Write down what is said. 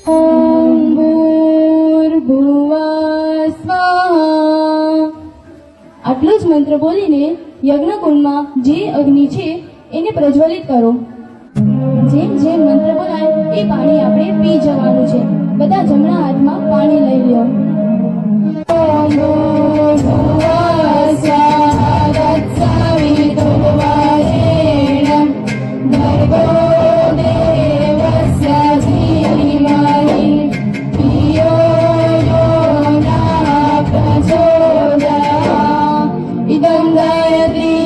ઓમ ભૂર્ભુવઃ સ્વાહા. આટલો જ મંત્ર બોલીને યજ્ઞકુંડમાં જે અગ્નિ છે એને પ્રજ્વલિત કરો. જેમ જેમ મંત્ર બોલાય એ પાણી આપણે પી જવાનું છે. બધા જમણા હાથમાં પાણી લઈ લો. ઓમ ભૂર્ભુવઃ સ્વાહા તત્સવિતુર્વરેણ્યં ભર્ગો દેવસ્ય ધીમહિ ધિયો યો નઃ પ્રચોદયાत्. ઇદં ગાયત્રી